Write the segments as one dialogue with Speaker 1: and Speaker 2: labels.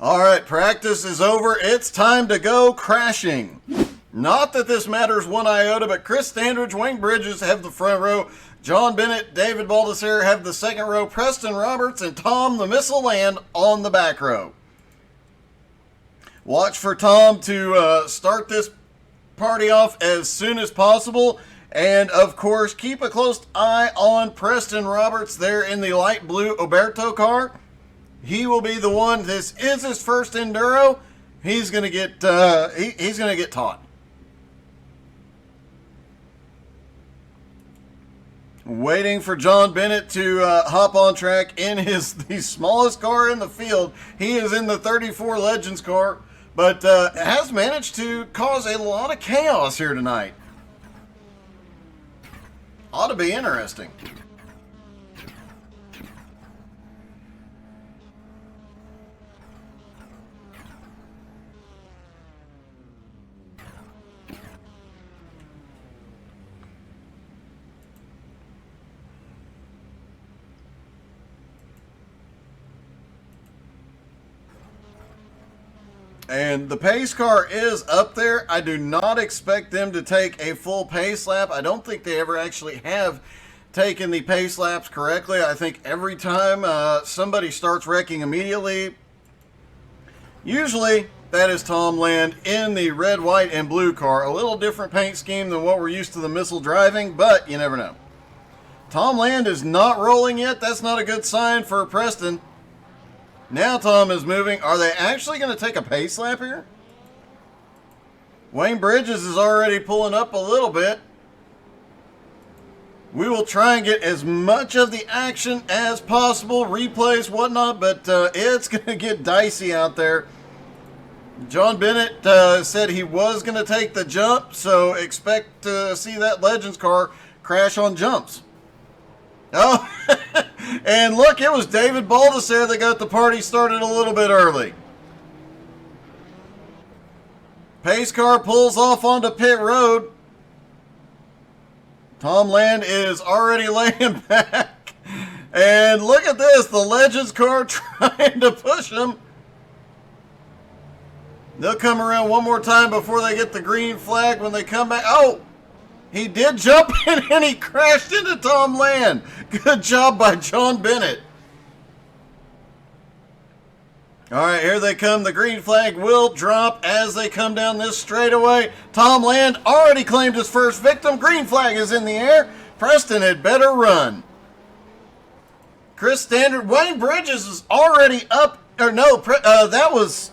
Speaker 1: All right, practice is over. It's time to go crashing. Not that this matters one iota, but Chris Standridge, Wayne Bridges have the front row. John Bennett, David Baldessere have the second row. Preston Roberts and Tom the Missile Land on the back row. Watch for Tom to start this party off as soon as possible. And, of course, keep a close eye on Preston Roberts there in the light blue Oberto car. He will be the one. This is his first enduro. He's going to get he's going to get taught. Waiting for John Bennett to hop on track in the smallest car in the field. He is in the 34 Legends car, but has managed to cause a lot of chaos here tonight. Ought to be interesting. And the pace car is up there. I do not expect them to take a full pace lap. I don't think they ever actually have taken the pace laps correctly. I think every time somebody starts wrecking immediately, usually that is Tom Land in the red, white, and blue car. A little different paint scheme than what we're used to the Missile driving, but you never know. Tom Land is not rolling yet. That's not a good sign for Preston. Now Tom is moving. Are they actually going to take a pace lap here? Wayne Bridges is already pulling up a little bit. We will try and get as much of the action as possible, replays, whatnot, but it's going to get dicey out there. John Bennett said he was going to take the jump, so expect to see that Legends car crash on jumps. Oh, and look, it was David Baldessere that got the party started a little bit early. Pace car pulls off onto pit road. Tom Land is already laying back. And look at this, the Legends car trying to push him. They'll come around one more time before they get the green flag when they come back. Oh! He did jump in and he crashed into Tom Land. Good job by John Bennett. All right, here they come. The green flag will drop as they come down this straightaway. Tom Land already claimed his first victim. Green flag is in the air. Preston had better run. Chris Standridge. Wayne Bridges is already up. Or no, that was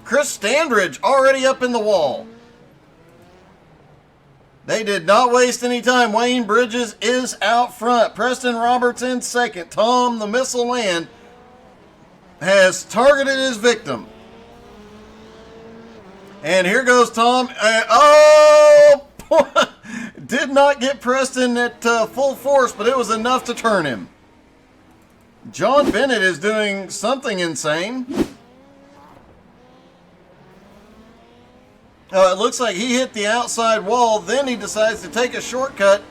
Speaker 1: Chris Standridge already up in the wall. They did not waste any time. Wayne Bridges is out front. Preston Roberts in second. Tom the Missile Land has targeted his victim. And here goes Tom. Did not get Preston at full force, but it was enough to turn him. John Bennett is doing something insane. It looks like he hit the outside wall. Then he decides to take a shortcut.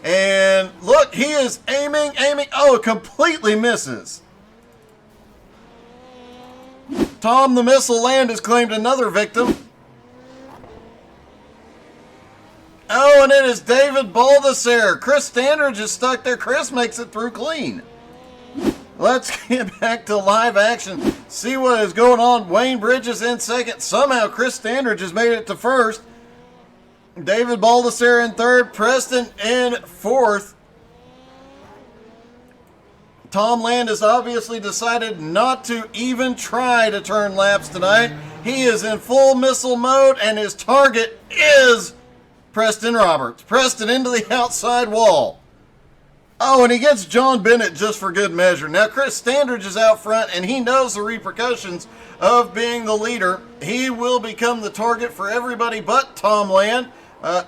Speaker 1: And look, he is aiming. Oh, it completely misses. Tom the Missile Land has claimed another victim. Oh, and it is David Baldessere. Chris Standridge is stuck there. Chris makes it through clean. Let's get back to live action. See what is going on. Wayne Bridges in second. Somehow Chris Standridge has made it to first. David Baldessere in third. Preston in fourth. Tom Land has obviously decided not to even try to turn laps tonight. He is in full missile mode, and his target is Preston Roberts. Preston into the outside wall. Oh, and he gets John Bennett just for good measure. Now, Chris Standridge is out front, and he knows the repercussions of being the leader. He will become the target for everybody but Tom Land.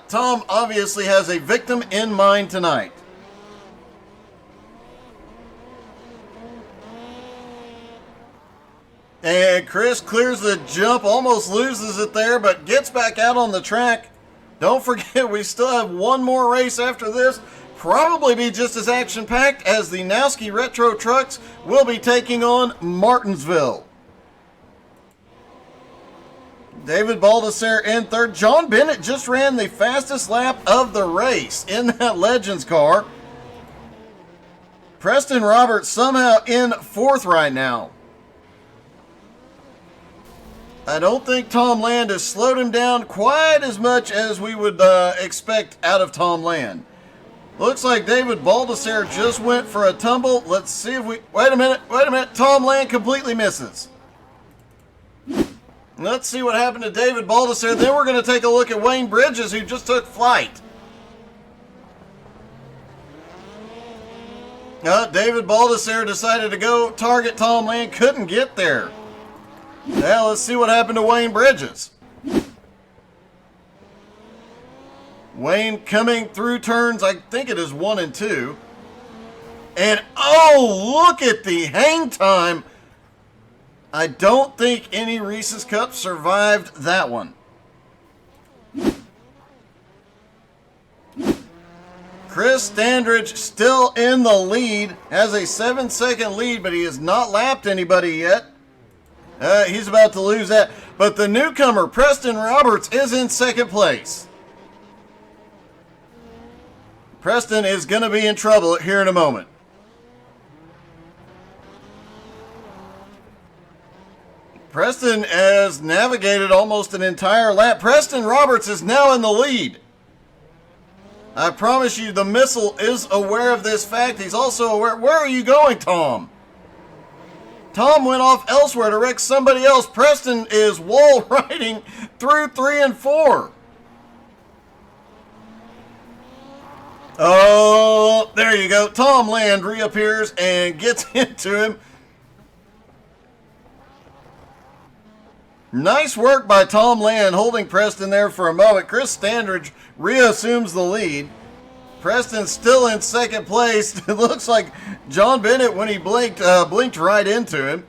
Speaker 1: Tom obviously has a victim in mind tonight. And Chris clears the jump, almost loses it there, but gets back out on the track. Don't forget, we still have one more race after this. Probably be just as action-packed as the Nowski Retro Trucks will be taking on Martinsville. David Baldessere in third. John Bennett just ran the fastest lap of the race in that Legends car. Preston Roberts somehow in fourth right now. I don't think Tom Land has slowed him down quite as much as we would expect out of Tom Land. Looks like David Baldessere just went for a tumble. Let's see if we... Wait a minute. Tom Land completely misses. Let's see what happened to David Baldessere. Then we're going to take a look at Wayne Bridges, who just took flight. David Baldessere decided to go target Tom Land. Couldn't get there. Now let's see what happened to Wayne Bridges. Wayne coming through turns, I think it is 1 and 2. And oh, look at the hang time. I don't think any Reese's Cup survived that one. Chris Standridge still in the lead, has a 7-second lead, but he has not lapped anybody yet. He's about to lose that. But the newcomer, Preston Roberts, is in second place. Preston is going to be in trouble here in a moment. Preston has navigated almost an entire lap. Preston Roberts is now in the lead. I promise you, the missile is aware of this fact. He's also aware. Where are you going, Tom? Tom went off elsewhere to wreck somebody else. Preston is wall riding through 3 and 4. Oh, there you go. Tom Land reappears and gets into him. Nice work by Tom Land holding Preston there for a moment. Chris Standridge reassumes the lead. Preston's still in second place. It looks like John Bennett, when he blinked right into him.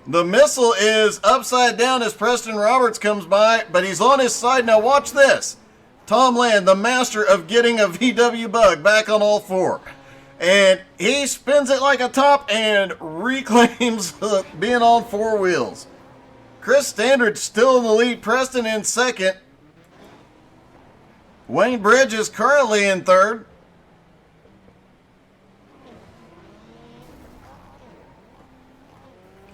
Speaker 1: The missile is upside down as Preston Roberts comes by, but he's on his side. Now watch this. Tom Land, the master of getting a VW bug back on all four. And he spins it like a top and reclaims being on four wheels. Chris Standridge still in the lead. Preston in second. Wayne Bridges currently in third.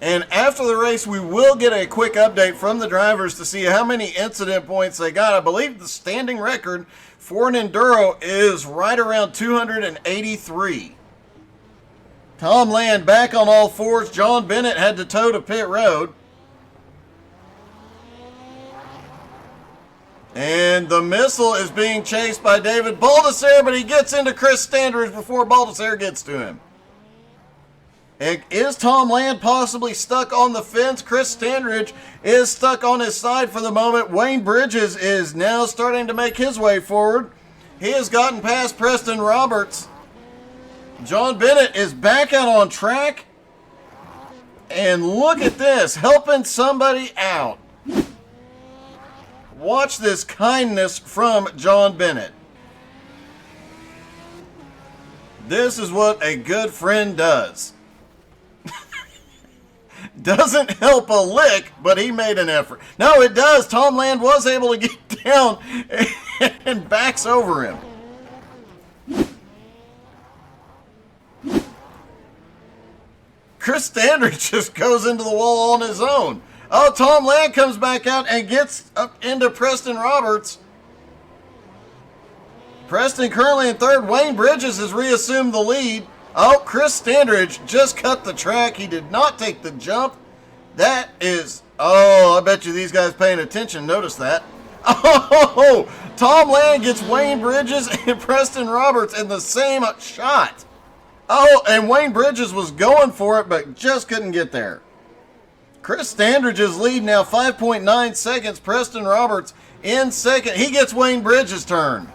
Speaker 1: And after the race, we will get a quick update from the drivers to see how many incident points they got. I believe the standing record for an Enduro is right around 283. Tom Land back on all fours. John Bennett had to tow to pit road. And the missile is being chased by David Baldessere, but he gets into Chris Standridge before Baldessere gets to him. And is Tom Land possibly stuck on the fence? Chris Standridge is stuck on his side for the moment. Wayne Bridges is now starting to make his way forward. He has gotten past Preston Roberts. John Bennett is back out on track. And look at this, helping somebody out. Watch this kindness from John Bennett. This is what a good friend does. Doesn't help a lick, but he made an effort. No, it does. Tom Land was able to get down and backs over him. Chris Standridge just goes into the wall on his own. Oh, Tom Land comes back out and gets up into Preston Roberts. Preston currently in third. Wayne Bridges has reassumed the lead. Oh, Chris Standridge just cut the track. He did not take the jump. That is... Oh, I bet you these guys paying attention notice that. Oh, Tom Land gets Wayne Bridges and Preston Roberts in the same shot. Oh, and Wayne Bridges was going for it, but just couldn't get there. Chris Standridge's lead now 5.9 seconds. Preston Roberts in second. He gets Wayne Bridges' turn.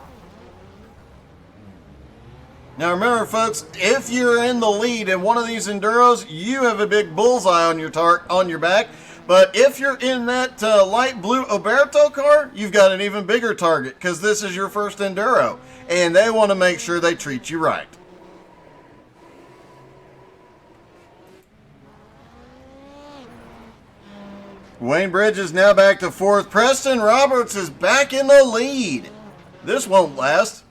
Speaker 1: Now remember, folks, if you're in the lead in one of these Enduros, you have a big bullseye on your back. But if you're in that light blue Oberto car, you've got an even bigger target because this is your first Enduro. And they want to make sure they treat you right. Wayne Bridges now back to fourth. Preston Roberts is back in the lead. This won't last.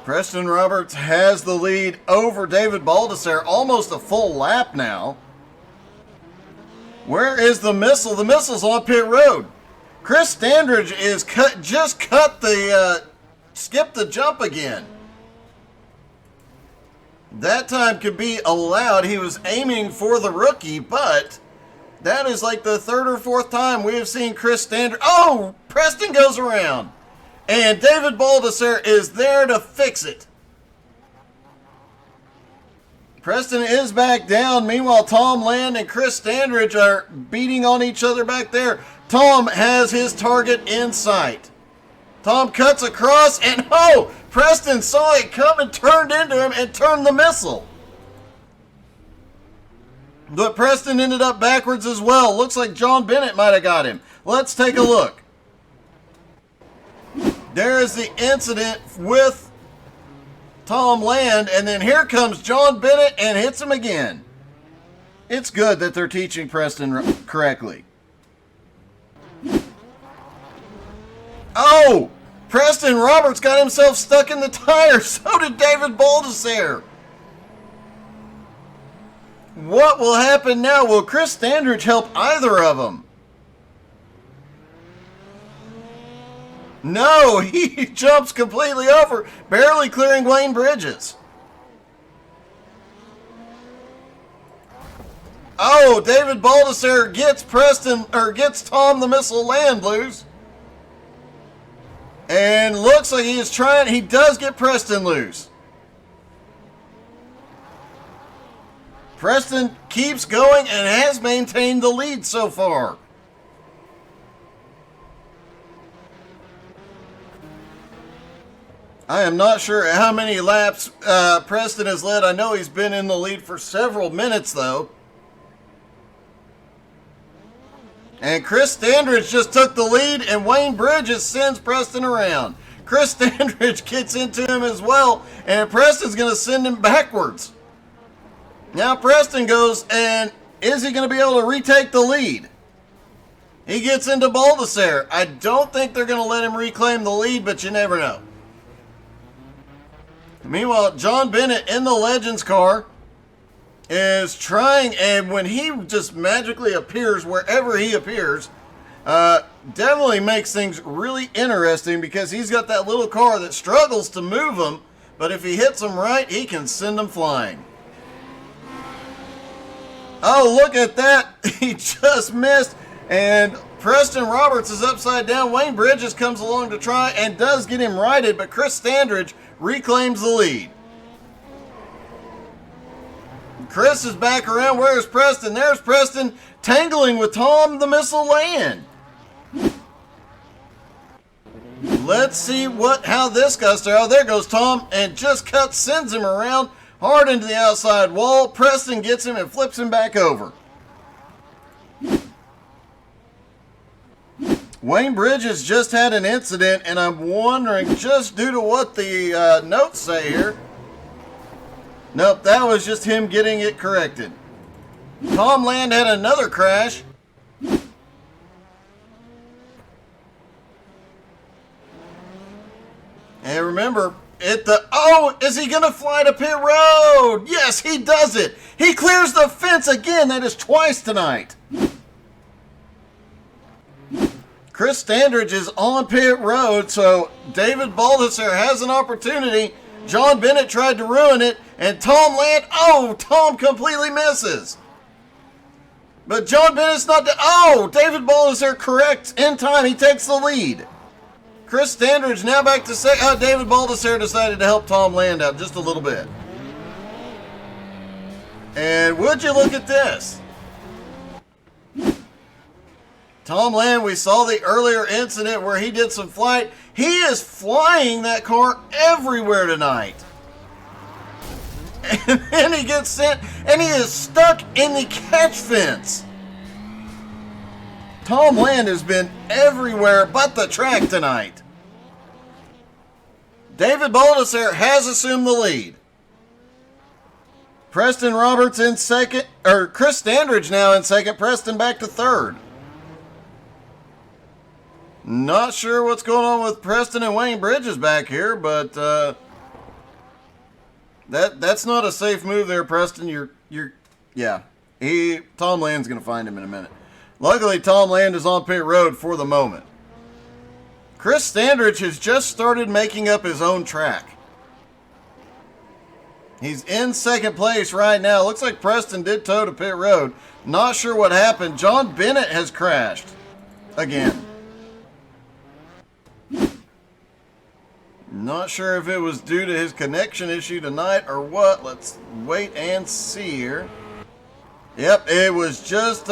Speaker 1: Preston Roberts has the lead over David Baldessare, almost a full lap now. Where is the missile? The missile's on pit road. Chris Standridge is skipped the jump again. That time could be allowed. He was aiming for the rookie, but that is like the third or fourth time we have seen Chris Standridge. Oh, Preston goes around. And David Baldessare is there to fix it. Preston is back down. Meanwhile, Tom Land and Chris Standridge are beating on each other back there. Tom has his target in sight. Tom cuts across and, oh, Preston saw it come and turned into him and turned the missile. But Preston ended up backwards as well. Looks like John Bennett might have got him. Let's take a look. There is the incident with Tom Land, and then here comes John Bennett and hits him again. It's good that they're teaching Preston correctly. Oh! Preston Roberts got himself stuck in the tire. So did David Baldessare. What will happen now? Will Chris Standridge help either of them? No, he jumps completely over, barely clearing Wayne Bridges. Oh, David Baldessare gets Tom the Missile Land loose. And looks like he is trying, he does get Preston loose. Preston keeps going and has maintained the lead so far. I am not sure how many laps Preston has led. I know he's been in the lead for several minutes, though. And Chris Standridge just took the lead, and Wayne Bridges sends Preston around. Chris Standridge gets into him as well, and Preston's going to send him backwards. Now Preston goes, and is he going to be able to retake the lead? He gets into Baldessare. I don't think they're going to let him reclaim the lead, but you never know. Meanwhile, John Bennett in the Legends car is trying, and when he just magically appears wherever he appears, definitely makes things really interesting because he's got that little car that struggles to move him, but if he hits him right, he can send him flying. Oh, look at that. He just missed, and Preston Roberts is upside down. Wayne Bridges comes along to try and does get him righted, but Chris Standridge reclaims the lead. Chris is back around. Where's Preston? There's Preston tangling with Tom the Missile Land. Let's see how this goes. Oh, there goes Tom, and just sends him around hard into the outside wall. Preston gets him and flips him back over. Wayne Bridges just had an incident, and I'm wondering, just due to what the notes say here. Nope, that was just him getting it corrected. Tom Land had another crash. And remember, is he going to fly to pit road? Yes, he does it. He clears the fence again. That is twice tonight. Chris Standridge is on pit road, so David Baldessare has an opportunity. John Bennett tried to ruin it, and Tom Land, Tom completely misses. But John Bennett's not, David Baldessare corrects in time. He takes the lead. Chris Standridge now back to second. David Baldessare decided to help Tom Land out just a little bit. And would you look at this? Tom Land, we saw the earlier incident where he did some flight. He is flying that car everywhere tonight. And then he gets sent, and he is stuck in the catch fence. Tom Land has been everywhere but the track tonight. David Baldessere has assumed the lead. Preston Roberts in second, or Chris Standridge now in second, Preston back to third. Not sure what's going on with Preston and Wayne Bridges back here, but that's not a safe move there, Preston. Tom Land's gonna find him in a minute. Luckily, Tom Land is on pit road for the moment. Chris Standridge has just started making up his own track. He's in second place right now. Looks like Preston did tow to pit road. Not sure what happened. John Bennett has crashed again. Not sure if it was due to his connection issue tonight or what. Let's wait and see here. Yep, it was just,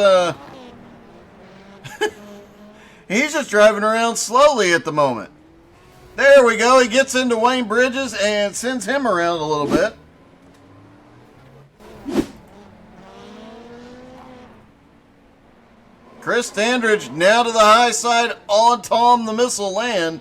Speaker 1: he's just driving around slowly at the moment. There we go. He gets into Wayne Bridges and sends him around a little bit. Chris Standridge now to the high side on Tom the Missile Land.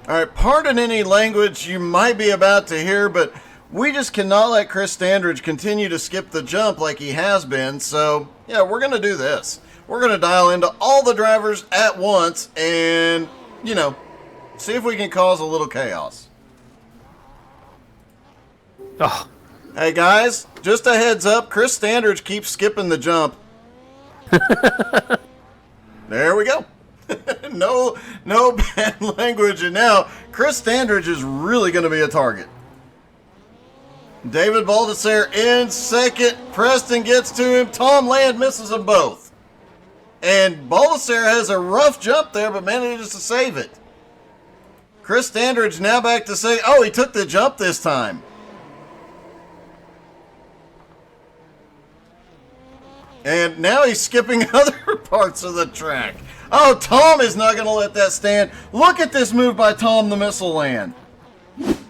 Speaker 1: All right, pardon any language you might be about to hear, but we just cannot let Chris Standridge continue to skip the jump like he has been. So, yeah, we're going to do this. We're going to dial into all the drivers at once and, see if we can cause a little chaos.
Speaker 2: Oh.
Speaker 1: Hey, guys, just a heads up. Chris Standridge keeps skipping the jump. There we go. No bad language, and now Chris Standridge is really going to be a target. David Baldessere in second. Preston gets to him. Tom Land misses them both. And Baldessere has a rough jump there, but manages to save it. Chris Standridge now back to say, oh, he took the jump this time. And now he's skipping other parts of the track. Oh, Tom is not going to let that stand. Look at this move by Tom the Missile Land.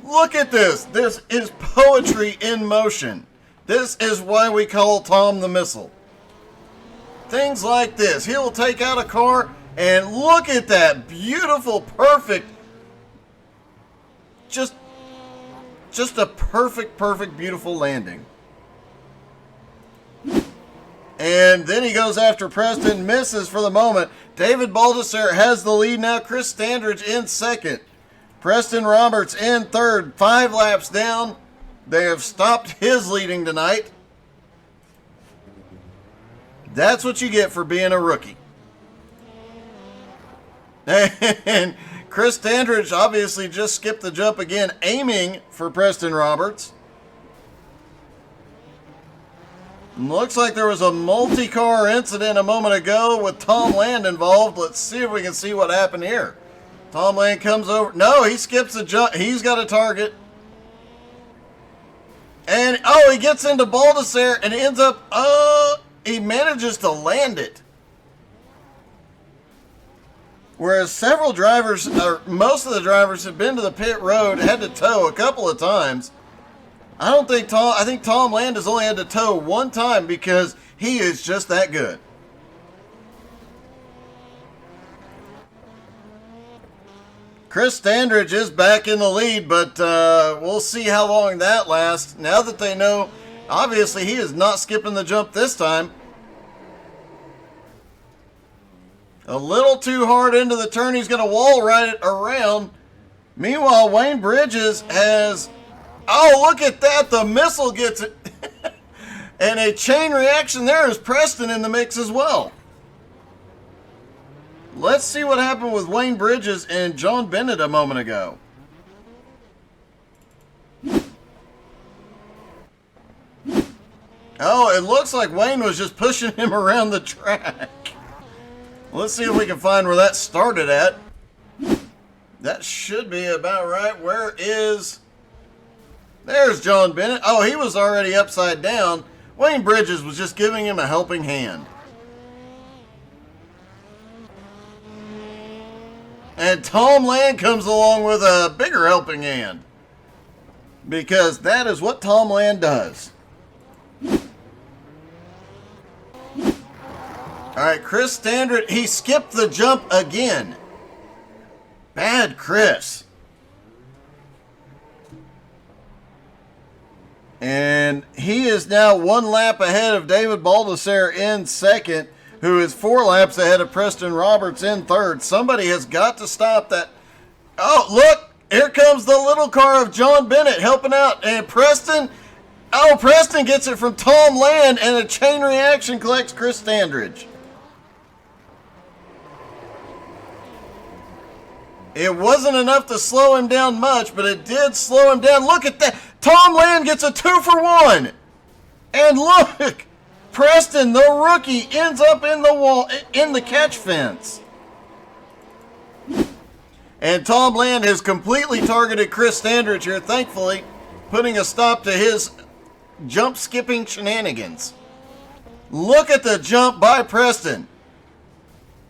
Speaker 1: Look at this. This is poetry in motion. This is why we call Tom the Missile. Things like this. He'll take out a car and look at that beautiful, perfect, just a perfect, beautiful landing. And then he goes after Preston, misses for the moment. David Baldessere has the lead now. Chris Standridge in second. Preston Roberts in third. 5 laps down. They have stopped his leading tonight. That's what you get for being a rookie. And Chris Standridge obviously just skipped the jump again, aiming for Preston Roberts. Looks like there was a multi-car incident a moment ago with Tom Land involved. Let's see if we can see what happened here. Tom Land comes over. No, he skips the jump. He's got a target. And, he gets into Baldessere and ends up, he manages to land it. Whereas several drivers, or most of the drivers have been to the pit road, had to tow a couple of times. I think Tom Land has only had to tow one time because he is just that good. Chris Standridge is back in the lead, but we'll see how long that lasts. Now that they know, obviously he is not skipping the jump this time. A little too hard into the turn. He's going to wall ride it around. Meanwhile, Wayne Bridges has... Oh, look at that. The missile gets it. And a chain reaction there is Preston in the mix as well. Let's see what happened with Wayne Bridges and John Bennett a moment ago. Oh, it looks like Wayne was just pushing him around the track. Let's see if we can find where that started at. That should be about right. Where is... There's John Bennett. Oh, he was already upside down. Wayne Bridges was just giving him a helping hand. And Tom Land comes along with a bigger helping hand. Because that is what Tom Land does. Alright, Chris Standard, he skipped the jump again. Bad Chris. And he is now 1 lap ahead of David Baldessare in second, who is 4 laps ahead of Preston Roberts in third. Somebody has got to stop that. Oh, look, here comes the little car of John Bennett helping out. And Preston gets it from Tom Land, and a chain reaction collects Chris Standridge. It wasn't enough to slow him down much, but it did slow him down. Look at that. Tom Land gets a 2-for-1. And look, Preston, the rookie, ends up in the wall, in the catch fence. And Tom Land has completely targeted Chris Standridge here, thankfully, putting a stop to his jump skipping shenanigans. Look at the jump by Preston.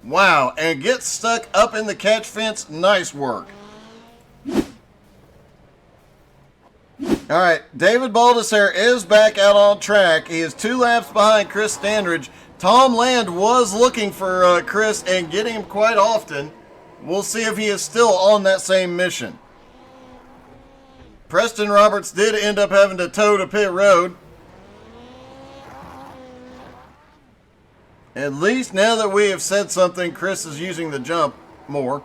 Speaker 1: Wow, and gets stuck up in the catch fence. Nice work. All right, David Baldessare is back out on track. He is 2 laps behind Chris Standridge. Tom Land was looking for Chris and getting him quite often. We'll see if he is still on that same mission. Preston Roberts did end up having to tow to pit road. At least now that we have said something, Chris is using the jump more.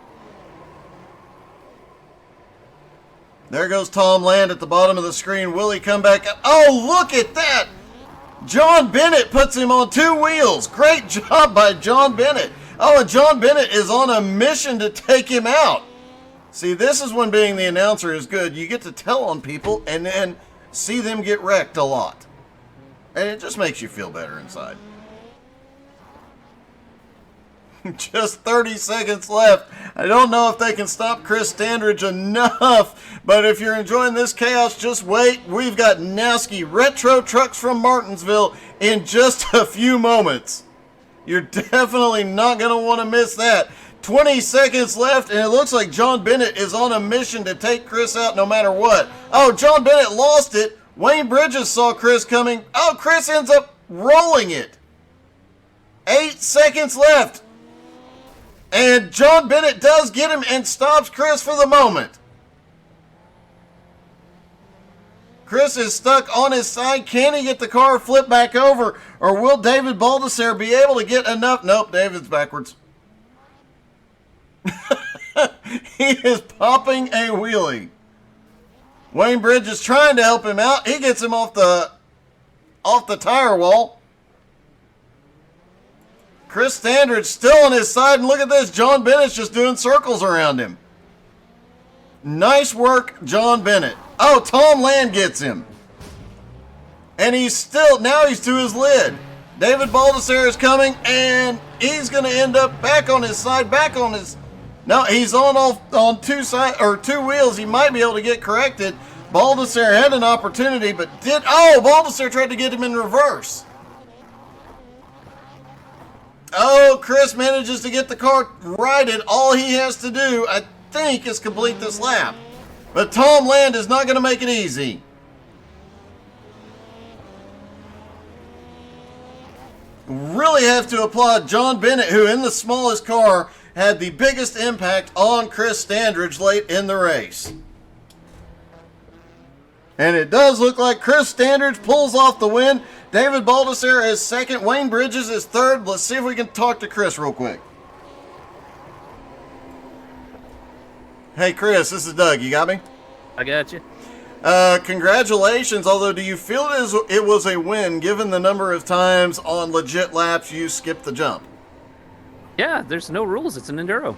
Speaker 1: There goes Tom Land at the bottom of the screen. Will he come back up? Oh, look at that! John Bennett puts him on 2 wheels. Great job by John Bennett. Oh, and John Bennett is on a mission to take him out. See, this is when being the announcer is good. You get to tell on people and then see them get wrecked a lot. And it just makes you feel better inside. Just 30 seconds left. I don't know if they can stop Chris Standridge enough, but if you're enjoying this chaos, just wait. We've got nasty retro trucks from Martinsville in just a few moments. You're definitely not going to want to miss that. 20 seconds left, and it looks like John Bennett is on a mission to take Chris out no matter what. Oh, John Bennett lost it. Wayne Bridges saw Chris coming. Oh, Chris ends up rolling it. 8 seconds left. And John Bennett does get him and stops Chris for the moment. Chris is stuck on his side. Can he get the car flipped back over? Or will David Baldessare be able to get enough? Nope, David's backwards. He is popping a wheelie. Wayne Bridge is trying to help him out. He gets him off the tire wall. Chris Standridge still on his side, and look at this. John Bennett's just doing circles around him. Nice work, John Bennett. Oh, Tom Land gets him. And now he's to his lid. David Baldessare is coming, and he's going to end up back on his side, no, he's on 2 wheels. He might be able to get corrected. Baldessare had an opportunity, but Baldessare tried to get him in reverse. Oh, Chris manages to get the car righted. All he has to do, I think, is complete this lap. But Tom Land is not going to make it easy. Really have to applaud John Bennett, who in the smallest car had the biggest impact on Chris Standridge late in the race. And it does look like Chris Standridge pulls off the win. David Baldessare is second. Wayne Bridges is third. Let's see if we can talk to Chris real quick. Hey, Chris, this is Doug. You got me?
Speaker 2: I got you.
Speaker 1: Congratulations. Although, do you feel it was a win given the number of times on legit laps you skipped the jump?
Speaker 2: Yeah, there's no rules. It's an Enduro.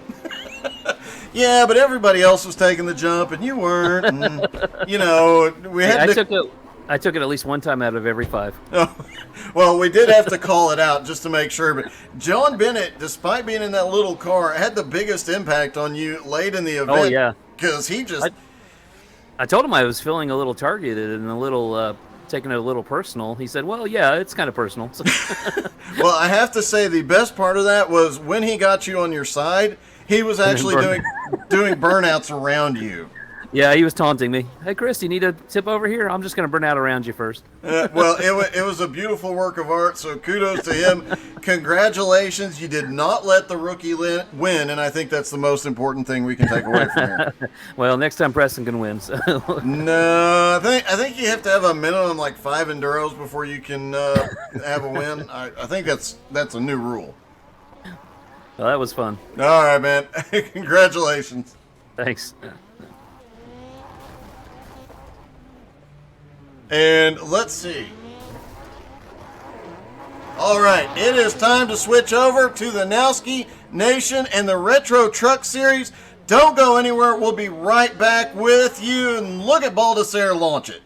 Speaker 1: Yeah, but everybody else was taking the jump and you weren't. And, we had
Speaker 2: I took it at least one time out of every 5.
Speaker 1: Oh, well, we did have to call it out just to make sure. But John Bennett, despite being in that little car, had the biggest impact on you late in the event.
Speaker 2: Oh, yeah.
Speaker 1: Because he just...
Speaker 2: I told him I was feeling a little targeted and a little... taking it a little personal. He said, well, yeah, it's kind of personal.
Speaker 1: Well, I have to say the best part of that was when he got you on your side, He was actually doing burnouts around you.
Speaker 2: Yeah, he was taunting me. Hey, Chris, you need a tip over here? I'm just going to burn out around you first.
Speaker 1: Well, it was a beautiful work of art, so kudos to him. Congratulations. You did not let the rookie win, and I think that's the most important thing we can take away from here.
Speaker 2: Well, next time Preston can win. So.
Speaker 1: No, I think you have to have a minimum like 5 Enduros before you can have a win. I think that's a new rule.
Speaker 2: Well, that was fun.
Speaker 1: All right, man. Congratulations.
Speaker 2: Thanks.
Speaker 1: And let's see. All right, it is time to switch over to the Nowski Nation and the Retro Truck Series. Don't go anywhere. We'll be right back with you. And look at Baldassare launch it.